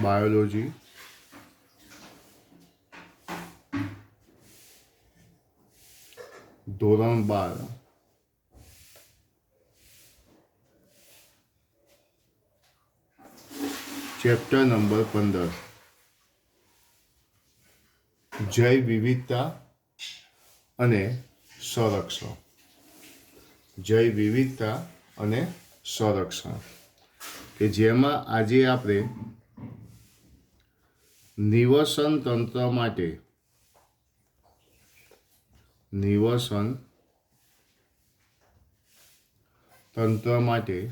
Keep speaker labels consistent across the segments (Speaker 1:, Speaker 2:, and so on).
Speaker 1: Biology ધોરણ 12 chapter number 15 જૈવ વિવિધતા અને સંરક્ષણ. જૈવ વિવિધતા અને સંરક્ષણ કે જેમાં આજે આપણે નિવસન તંત્ર માટે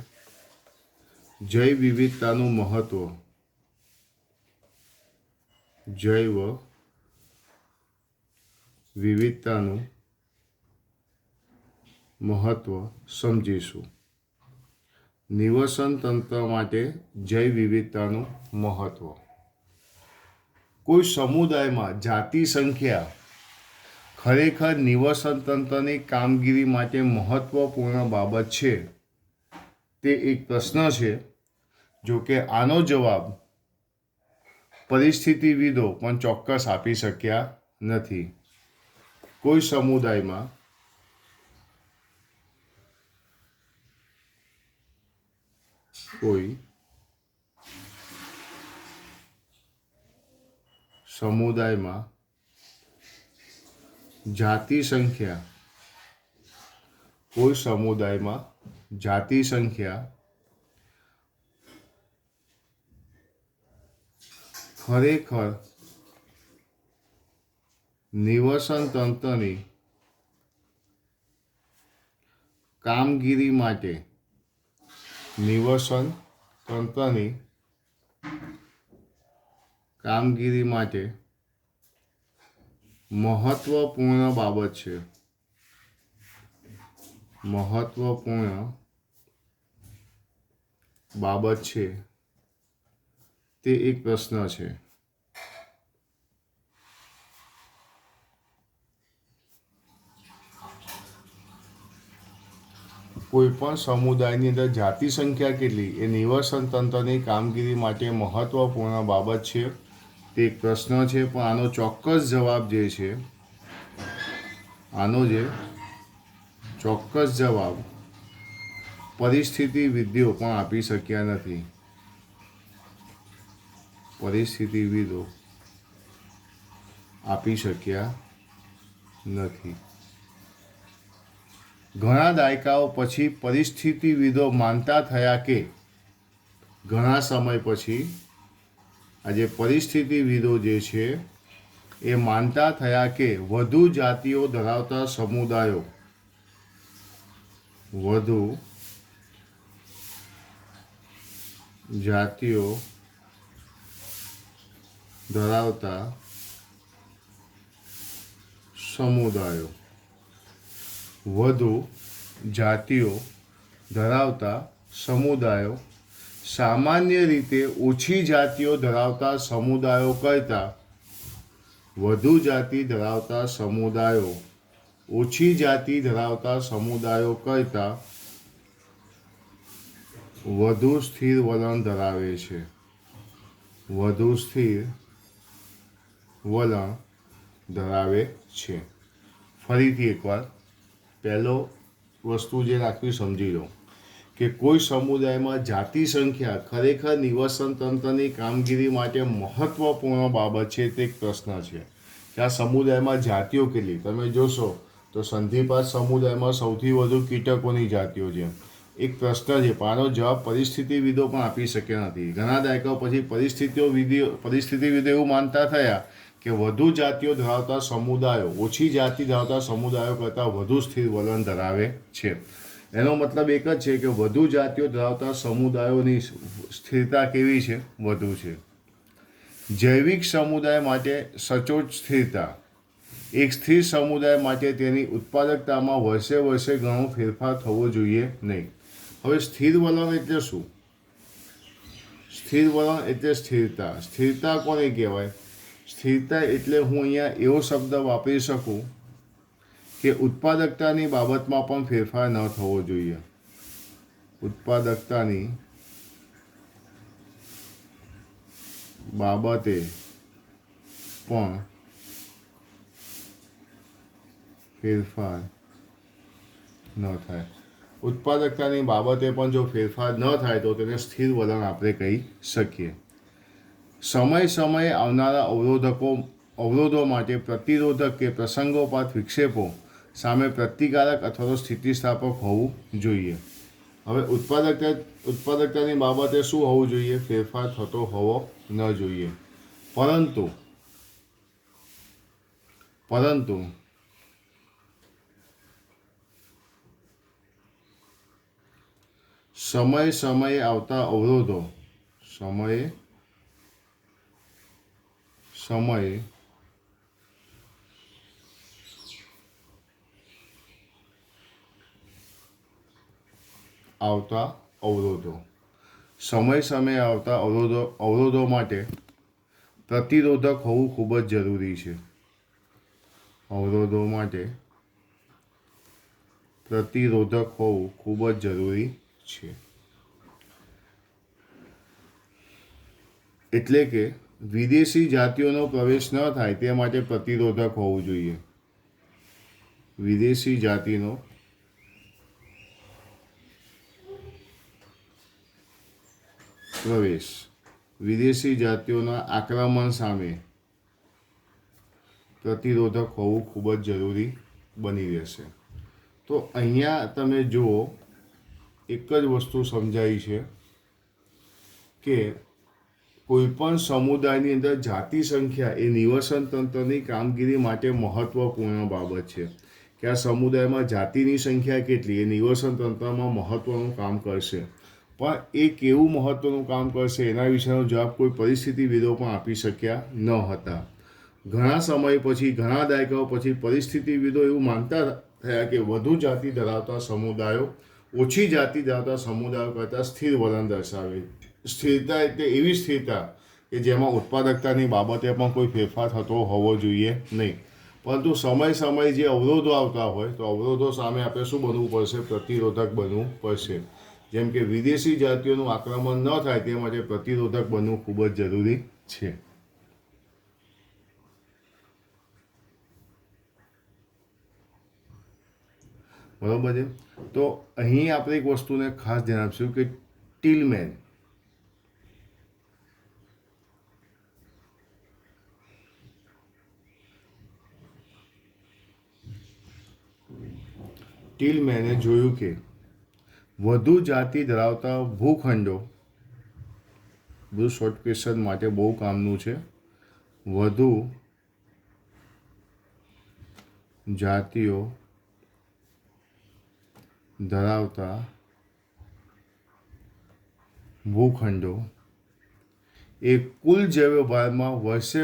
Speaker 1: જૈવ વિવિધતાનું મહત્વ, જૈવ વિવિધતાનું મહત્વ સમજીશું. નિવસન તંત્ર માટે જૈવ વિવિધતાનું મહત્વ. કોઈ સમુદાયમાં જાતિ સંખ્યા ખરેખર નિવસન તંત્રની કામગીરી માટે મહત્વપૂર્ણ બાબત છે? તે એક પ્રશ્ન છે. જો કે આનો જવાબ પરિસ્થિતિવિદો પણ ચોક્કસ આપી શક્યા નથી. કોઈ સમુદાયમાં જાતિ સંખ્યા ખરેખર નિવસન તંત્રની કામગીરી માટે મહત્વપૂર્ણ બાબત છે તે એક પ્રશ્ન છે. કોઈપણ સમુદાયની અંદર જાતિ સંખ્યા કેટલી એ નિવસન તંત્રની કામગીરી માટે મહત્વપૂર્ણ બાબત છે તે એક પ્રશ્ન છે. પણ આનો ચોક્કસ જવાબ પરિસ્થિતિવિદો પણ આપી શક્યા નથી. ઘણા દાયકાઓ પછી પરિસ્થિતિવિદો માનતા થયા કે ઘણા સમય પછી આજે પરિસ્થિતિવિદો જે છે એ માનતા થયા કે વધુ જાતિઓ ધરાવતા સમુદાયો સામાન્ય રીતે ઓછી જાતિઓ ધરાવતા સમુદાયો કરતાં વધુ જાતિ ધરાવતા સમુદાયો કરતાં વધુ સ્થિર વલણ ધરાવે છે. ફરીથી એકવાર પહેલો વસ્તુ જે રાખવી સમજી લો કે કોઈ સમુદાયમાં જાતિ સંખ્યા ખરેખર નિવસન તંત્રની કામગીરી માટે મહત્વપૂર્ણ બાબત છે તે એક પ્રશ્ન છે કે આ સમુદાયમાં જાતિઓ કેટલી. તમે જોશો તો સંધિપાત સમુદાયમાં સૌથી વધુ કીટકોની જાતિઓ છે. એક પ્રશ્ન છે પણ આનો જવાબ પરિસ્થિતિવિદો પણ આપી શક્યા નથી. ઘણા દાયકાઓ પછી પરિસ્થિતિવિદો એવું માનતા થયા કે વધુ જાતિઓ ધરાવતા સમુદાયો ઓછી જાતિ ધરાવતા સમુદાયો કરતાં વધુ સ્થિર વલણ ધરાવે છે. એનો મતલબ એક જ છે કે વધુ જાતિઓ ધરાવતા સમુદાયોની સ્થિરતા કેવી છે? વધુ છે. જૈવિક સમુદાય માટે સચોટ સ્થિરતા. એક સ્થિર સમુદાય માટે તેની ઉત્પાદકતામાં વર્ષે ઘણો ફેરફાર થવો જોઈએ નહીં. હવે સ્થિર વલણ એટલે શું? સ્થિર વલણ એટલે સ્થિરતા. સ્થિરતા કોને કહેવાય? સ્થિરતા એટલે હું અહીંયા એવો શબ્દ વાપરી શકું કે ઉત્પાદકતાની બાબતમાં પણ ફેરફાર ન થવો જોઈએ. બાબતે પણ ફેરફાર ન થાય. ઉત્પાદકતાની બાબતે પણ જો ફેરફાર ન થાય તો તેને સ્થિર વલણ આપણે કહી શકીએ. સમયે આવનારા અવરોધો માટે પ્રતિરોધક કે પ્રસંગોપાત વિક્ષેપો સામે પ્રતિકારક અથવા તો સ્થિતિસ્થાપક હોવું જોઈએ. હવે ઉત્પાદકતાની બાબતે શું હોવું જોઈએ? ફેરફાર થતો હોવો ન જોઈએ. પરંતુ સમયે આવતા અવરોધો સમયે આવતા અવરોધો માટે પ્રતિરોધક હોવું ખૂબ જ જરૂરી છે. અવરોધો માટે પ્રતિરોધક હોવું ખૂબ જ જરૂરી છે. એટલે કે વિદેશી જાતિઓનો પ્રવેશ ન થાય તે માટે પ્રતિરોધક હોવું જોઈએ. વિદેશી જાતિનો પ્રવેશ, વિદેશી જાતિઓના આક્રમણ સામે પ્રતિરોધક હોવું ખૂબ જ જરૂરી બની રહેશે. તો અહીંયા તમે જુઓ, એક જ વસ્તુ સમજાઈ છે કે કોઈપણ સમુદાયની અંદર જાતિ સંખ્યા એ નિવસન તંત્રની કામગીરી માટે મહત્વપૂર્ણ બાબત છે. કે આ સમુદાયમાં જાતિની સંખ્યા કેટલી એ નિવસન તંત્રમાં મહત્વનું કામ કરશે. પણ એ કેવું મહત્વનું કામ કરશે એના વિશેનો જવાબ કોઈ પરિસ્થિતિવિદો પણ આપી શક્યા ન હતા. ઘણા સમય પછી, ઘણા દાયકાઓ પછી પરિસ્થિતિવિદો એવું માનતા થયા કે વધુ જાતિ ધરાવતા સમુદાયો ઓછી જાતિ ધરાવતા સમુદાયો કરતાં સ્થિર વલણ દર્શાવે. સ્થિરતા એટલે એવી સ્થિરતા કે જેમાં ઉત્પાદકતાની બાબતે પણ કોઈ ફેરફાર થતો હોવો જોઈએ નહીં. પરંતુ સમયે જે અવરોધો આવતા હોય તો અવરોધો સામે આપણે શું બનવું પડશે? પ્રતિરોધક બનવું પડશે. જેમ કે વિદેશી જાતિઓનું આક્રમણ ન થાય તે માટે પ્રતિરોધક બનવું ખૂબ જ જરૂરી છે. બરાબર છે. તો અહીં આપણે એક વસ્તુને ખાસ ધ્યાન આપીશું કે ટીલમેન ટીલમેને જોયું કે વધુ જાતિ ધરાવતા ભૂખંડો, બધું શોર્ટ ક્વેશ્ચન માટે બહુ કામનું છે. વધુ જાતિઓ ધરાવતા ભૂખંડો એ કુલ જૈવભારમાં વર્ષે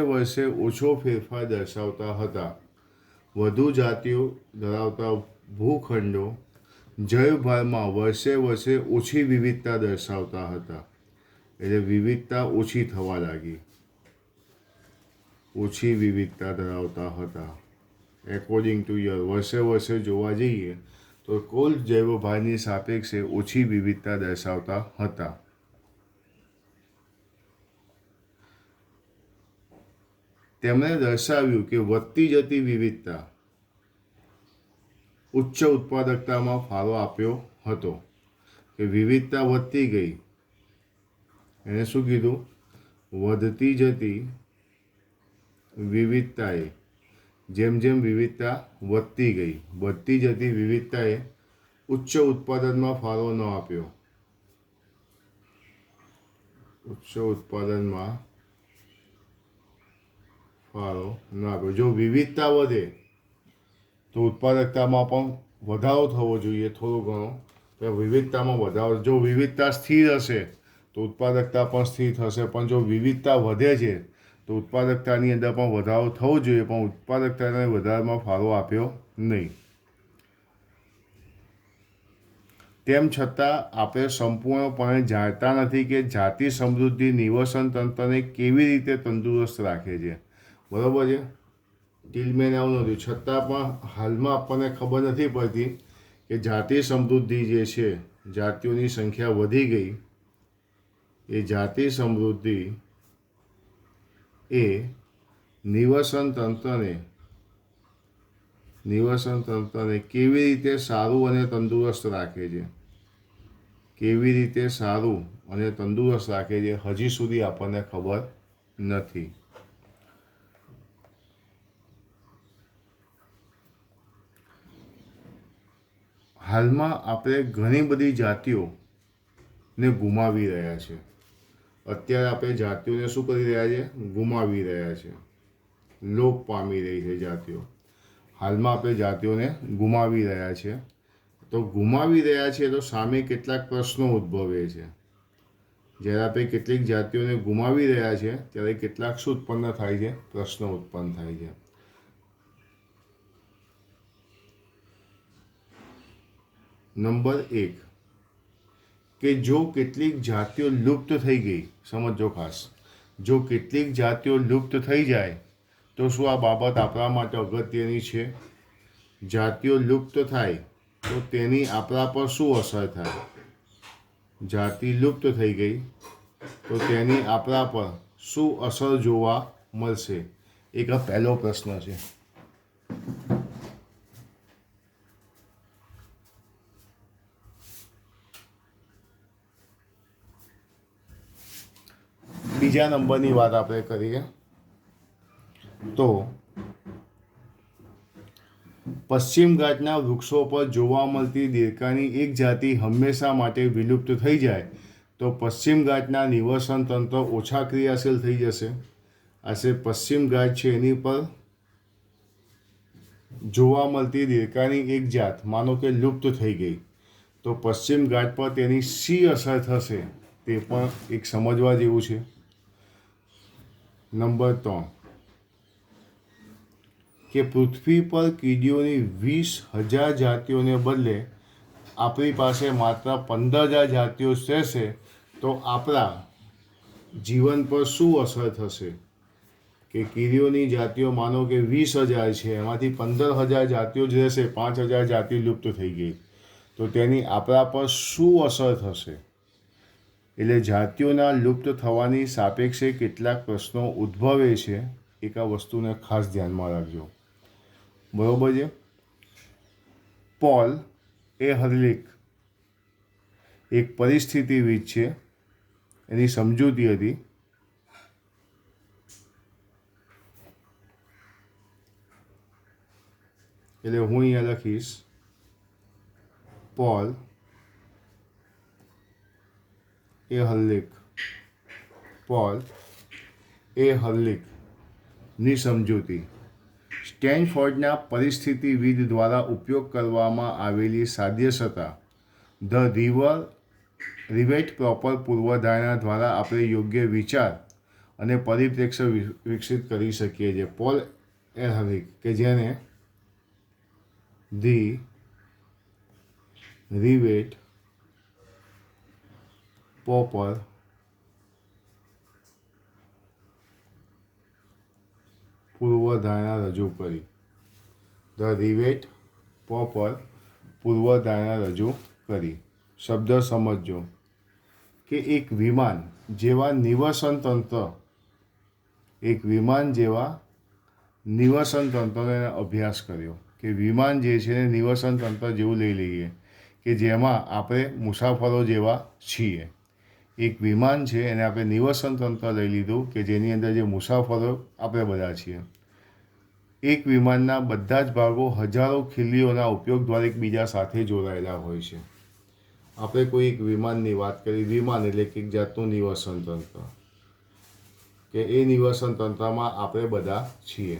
Speaker 1: ઓછો ફેરફાર દર્શાવતા હતા. વધુ જાતિઓ ધરાવતા ભૂખંડો જૈવભારમાં વર્ષે ઓછી વિવિધતા દર્શાવતા હતા. એટલે વિવિધતા ઓછી થવા લાગી, ઓછી વિવિધતા ધરાવતા હતા. એકોર્ડિંગ ટુ યર વર્ષે જોવા જઈએ તો કુલ જૈવભારની સાપેક્ષે ઓછી વિવિધતા દર્શાવતા હતા. તેમણે દર્શાવ્યું કે વધતી જતી વિવિધતા ઉચ્ચ ઉત્પાદકતામાં ફાળો આપ્યો હતો. કે વિવિધતા વધતી ગઈ, એને શું કીધું? વધતી જતી વિવિધતાએ જેમ વિવિધતા વધતી ગઈ, વધતી જતી વિવિધતાએ ઉચ્ચ ઉત્પાદનમાં ફાળો ન આપ્યો. ઉચ્ચ ઉત્પાદનમાં ફાળો ન આપ્યો. જો વિવિધતા વધે તો ઉત્પાદકતામાં પણ વધારો થવો જોઈએ થોડો ઘણો. તો વિવિધતામાં વધારો, જો વિવિધતા સ્થિર હશે તો ઉત્પાદકતા પણ સ્થિર થશે. પણ જો વિવિધતા વધે છે તો ઉત્પાદકતાની અંદર પણ વધારો થવો જોઈએ, પણ ઉત્પાદકતાના વધારામાં ફાળો આપ્યો નહીં. તેમ છતાં આપણે સંપૂર્ણપણે જાણતા નથી કે જાતિ સમૃદ્ધિ નિવસન તંત્રને કેવી રીતે તંદુરસ્ત રાખે છે. બરાબર છે. ટીલમેન આવું નથી, છતાં પણ હાલમાં આપણને ખબર નથી પડતી કે જાતિ સમૃદ્ધિ જે છે, જાતિઓની સંખ્યા વધી ગઈ, એ જાતિ સમૃદ્ધિ એ નિવસન તંત્રને કેવી રીતે સારું અને તંદુરસ્ત રાખે છે, કેવી રીતે સારું અને તંદુરસ્ત રાખે છે હજી સુધી આપણને ખબર નથી. હાલમાં આપણે ઘણી બધી જાતિઓને ગુમાવી રહ્યા છે. અત્યારે આપણે જાતિઓને શું કરી રહ્યા છે? ગુમાવી રહ્યા છે. લોપ પામી રહી છે જાતિઓ. હાલમાં આપણે જાતિઓને ગુમાવી રહ્યા છે. તો ગુમાવી રહ્યા છે તો સામે કેટલાક પ્રશ્નો ઉદ્ભવે છે. જ્યારે આપણે કેટલીક જાતિઓને ગુમાવી રહ્યા છે ત્યારે કેટલાક શું ઉત્પન્ન થાય છે? પ્રશ્નો ઉત્પન્ન થાય છે. નંબર 1 કે જો કેટલીક જાતિઓ લુપ્ત થઈ ગઈ, સમજો ખાસ, જો કેટલીક જાતિઓ લુપ્ત થઈ જાય તો શું આ બાબત આપણા માટે અગત્યની છે? જાતિઓ લુપ્ત થાય તો તેની આપણા પર શું અસર થાય? જાતિ લુપ્ત થઈ ગઈ તો તેની આપણા પર શું અસર જોવા મળશે? એક આ પહેલો પ્રશ્ન છે. બીજા નંબરની વાત આપણે કરીએ તો પશ્ચિમ ઘાટના વૃક્ષો પર જોવા મળતી દેડકાની એક જાતિ હંમેશા માટે વિલુપ્ત થઈ જાય તો પશ્ચિમ ઘાટના નિવસન તંત્ર ઓછા ક્રિયાશીલ થઈ જશે. આશરે પશ્ચિમ ઘાટ છે એની પર જોવા મળતી દેડકાની એક જાત માનો કે લુપ્ત થઈ ગઈ તો પશ્ચિમ ઘાટ પર તેની શી અસર થશે તે પણ એક સમજવા જેવું છે. નંબર 3 કે પૃથ્વી પર કીડીઓની 20,000 જાતિઓને બદલે આપણી પાસે માત્ર 15,000 જાતિઓ રહેશે તો આપણા જીવન પર શું અસર થશે? કે કીડીઓની જાતિઓ માનો કે 20,000 છે, એમાંથી 15,000 જાતિઓ જ રહેશે, 5,000 જાતિઓ લુપ્ત થઈ ગઈ તો તેની આપણા પર શું અસર થશે? એટલે જાતિઓના લુપ્ત થવાની સાપેક્ષે કેટલાક પ્રશ્નો ઉદ્ભવે છે. એક આ વસ્તુને ખાસ ધ્યાનમાં રાખજો. બરોબર છે. પોલ એહર્લિચ એક પરિસ્થિતિવિદ છે. એની સમજૂતી હતી એટલે હું અહીંયા લખીશ પોલ એહર્લિચની સમજૂતી સ્ટેનફોર્ડના પરિસ્થિતિવિદ દ્વારા ઉપયોગ કરવામાં આવેલી સાધ્યસતા ધ રિવેટ પ્રોપર પૂર્વધારણા દ્વારા આપણે યોગ્ય વિચાર અને પરિપ્રેક્ષ્ય વિકસિત કરી શકીએ છીએ. પોલ એહર્લિચ કે જેને ધી રિવેટ પ્રોપર પૂર્વધારણા રજૂ કરી. ધ રિવેટ પ્રોપર પૂર્વધારણા રજૂ કરી. શબ્દ સમજજો કે એક વિમાન જેવા નિવસન તંત્રનો અભ્યાસ કર્યો કે વિમાન જે છે નિવસન તંત્ર જેવું લઈ લઈએ કે જેમાં આપણે મુસાફરો જેવા છીએ. એક વિમાન છે એને આપણે નિવસન તંત્ર લઈ લીધું કે જેની અંદર જે મુસાફરો આપણે બધા છીએ. એક વિમાનના બધા જ ભાગો હજારો ખીલ્લીઓના ઉપયોગ દ્વારા એકબીજા સાથે જોડાયેલા હોય છે. આપણે કોઈ એક વિમાનની વાત કરી, વિમાન એટલે એક જાતનું નિવસન તંત્ર કે એ નિવસન તંત્રમાં આપણે બધા છીએ.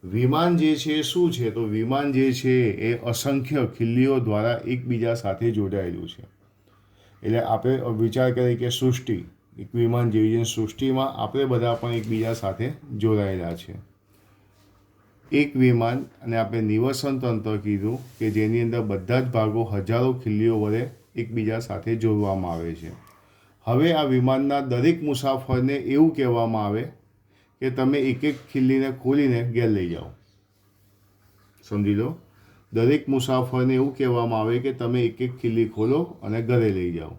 Speaker 1: વિમાન જે છે એ શું છે? તો વિમાન જે છે એ અસંખ્ય ખીલ્લીઓ દ્વારા એકબીજા સાથે જોડાયેલું છે. એટલે આપણે વિચાર કરીએ કે સૃષ્ટિ એક વિમાન જેવી છે. સૃષ્ટિમાં આપણે બધા પણ એકબીજા સાથે જોડાયેલા છે. એક વિમાન અને આપણે નિવસન તંત્ર કીધું કે જેની અંદર બધા જ ભાગો હજારો ખીલ્લીઓ વડે એકબીજા સાથે જોડવામાં આવે છે. હવે આ વિમાનના દરેક મુસાફરને એવું કહેવામાં આવે કે તમે એક એક ખીલ્લીને ખોલીને ઘેર લઈ જાઓ. સમજી લો, દરેક મુસાફરને એવું કહેવામાં આવે કે તમે એક એક ખીલ્લી ખોલો અને ઘરે લઈ જાઓ.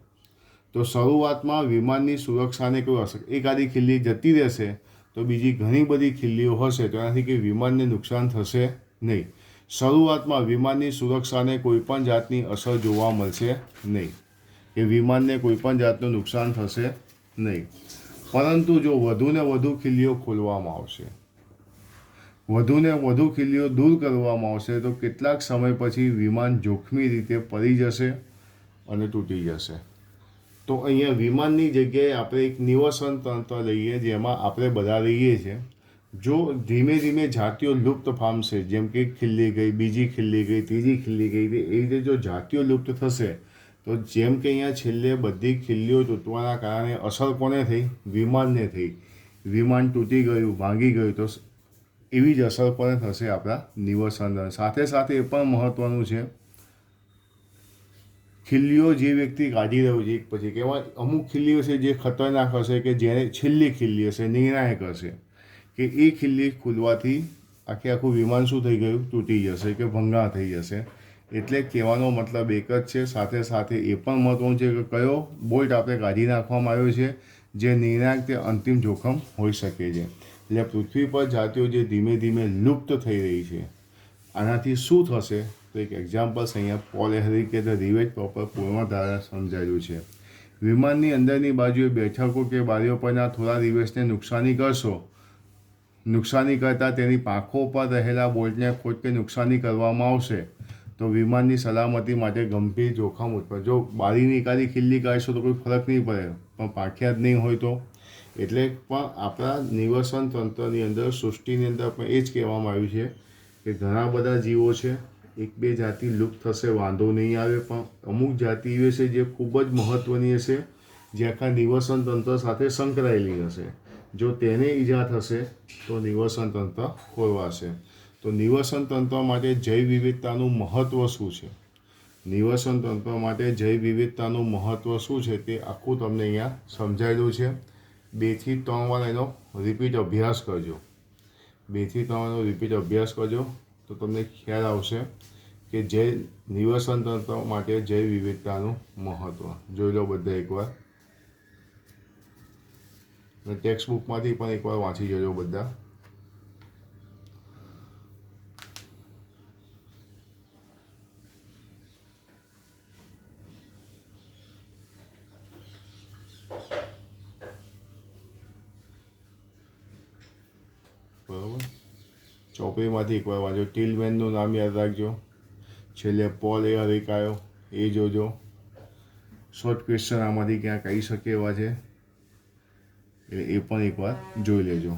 Speaker 1: તો શરૂઆતમાં વિમાનની સુરક્ષાને કોઈ અસર, એકાદી ખીલ્લી જતી રહેશે તો તો બીજી ઘણી બધી ખીલ્લીઓ હશે, તો એનાથી કંઈ વિમાનને નુકસાન થશે નહીં. શરૂઆતમાં વિમાનની સુરક્ષાને કોઈપણ જાતની અસર જોવા મળશે નહીં, કે વિમાનને કોઈપણ જાતનું નુકસાન થશે નહીં. પરંતુ જો વધુને વધુ ખીલ્લીઓ ખોલવામાં આવશે, વધુને વધુ ખીલ્લીઓ દૂર કરવામાં આવશે, તો કેટલાક સમય પછી વિમાન જોખમી રીતે પડી જશે અને તૂટી જશે. તો અહીંયા વિમાનની જગ્યાએ આપણે એક નિવસન તંત્ર લઈએ, જેમાં આપણે બધા રહીએ છીએ. જો ધીમે ધીમે જાતિઓ લુપ્ત પામશે, જેમ કે ખીલ્લી ગઈ, બીજી ખીલ્લી ગઈ, ત્રીજી ખીલ્લી ગઈ, એ રીતે જો જાતિઓ લુપ્ત થશે, તો જેમ કે અહીંયા છેલ્લે બધી ખીલ્લીઓ તૂટવાના કારણે અસર કોને થઈ? વિમાનને થઈ. વિમાન તૂટી ગયું, ભાંગી ગયું, તો એવી જ અસર પણ થશે આપણા નિવસન. સાથે સાથે એ પણ મહત્ત્વનું છે, ખીલ્લીઓ જે વ્યક્તિ કાઢી રહ્યો છે, એક પછી કહેવાય અમુક ખીલ્લીઓ છે જે ખતરનાક હશે, કે જેને છેલ્લી ખીલ્લી હશે, નિર્ણાયક હશે, કે એ ખીલ્લી ખુલવાથી આખું વિમાન શું થઈ ગયું? તૂટી જશે કે ભંગાર થઈ જશે. એટલે કહેવાનો મતલબ એક જ છે. સાથે સાથે એ પણ મહત્ત્વનું છે કે કયો બોલ્ટ આપણે કાઢી નાખવામાં આવ્યો છે, જે નિર્ણાયક તે અંતિમ જોખમ હોઈ શકે છે. એટલે પૃથ્વી પર જાતિઓ જે ધીમે ધીમે લુપ્ત થઈ રહી છે, આનાથી શું થશે? તો એક એક્ઝામ્પલ્સ અહીંયા પોલ એહરી કે ધ રિવેટ પ્રોપર પૂર્ણ દ્વારા સમજાયું છે. વિમાનની અંદરની બાજુએ બેઠકો કે બારીઓ પરના થોડા રિવેટ્સને નુકસાની કરતાં તેની પાંખો પર રહેલા બોલ્ટને ખોટ કે નુકસાની કરવામાં આવશે, તો વિમાનની સલામતી માટે ગંભીર જોખમ ઉત્પન્ન. જો બારીની એકાદી ખીલ્લી કાઢશો તો કોઈ ફરક નહીં પડે, પણ પાંખ્યા જ નહીં હોય તો. એટલે પણ આપણા નિવસન તંત્રની અંદર, સૃષ્ટિની અંદર પણ એ જ કહેવામાં આવ્યું છે કે ઘણા બધા જીવો છે, એક બે જાતિ લુપ્ત થશે, વાંધો નહીં આવે, પણ અમુક જાતિ એવી છે જે ખૂબ જ મહત્ત્વની હશે, જે આખા નિવસન તંત્ર સાથે સંકળાયેલી હશે. જો તેને ઈજા થશે તો નિવસન તંત્ર ખોરવાશે. તો નિવસન તંત્ર માટે જૈવ વિવિધતાનું મહત્ત્વ શું છે? નિવસન તંત્ર માટે જૈવ વિવિધતાનું મહત્ત્વ શું છે તે આખું તમને અહીંયા સમજાયેલું છે. 2 થી 3 વાર એનો રિપીટ અભ્યાસ કરજો. 2 થી 3 વારનો રિપીટ અભ્યાસ કરજો તો તમને ખ્યાલ આવશે કે નિવસન તંત્ર માટે જૈવ વિવિધતાનું મહત્ત્વ. જોઈ લો બધા એકવાર. ટેક્સ્ટ બુકમાંથી પણ એકવાર વાંચી જજો બધા. બરાબર, ચોપડીમાંથી એકવાર વાંચો. ટીલમેનનું નામ યાદ રાખજો. છેલ્લે પોલ એહરી આવ્યો એ જોજો. શોર્ટ ક્વેશ્ચન આમાંથી ક્યાંક આવી શકે એવા છે, એટલે એ પણ એકવાર જોઈ લેજો.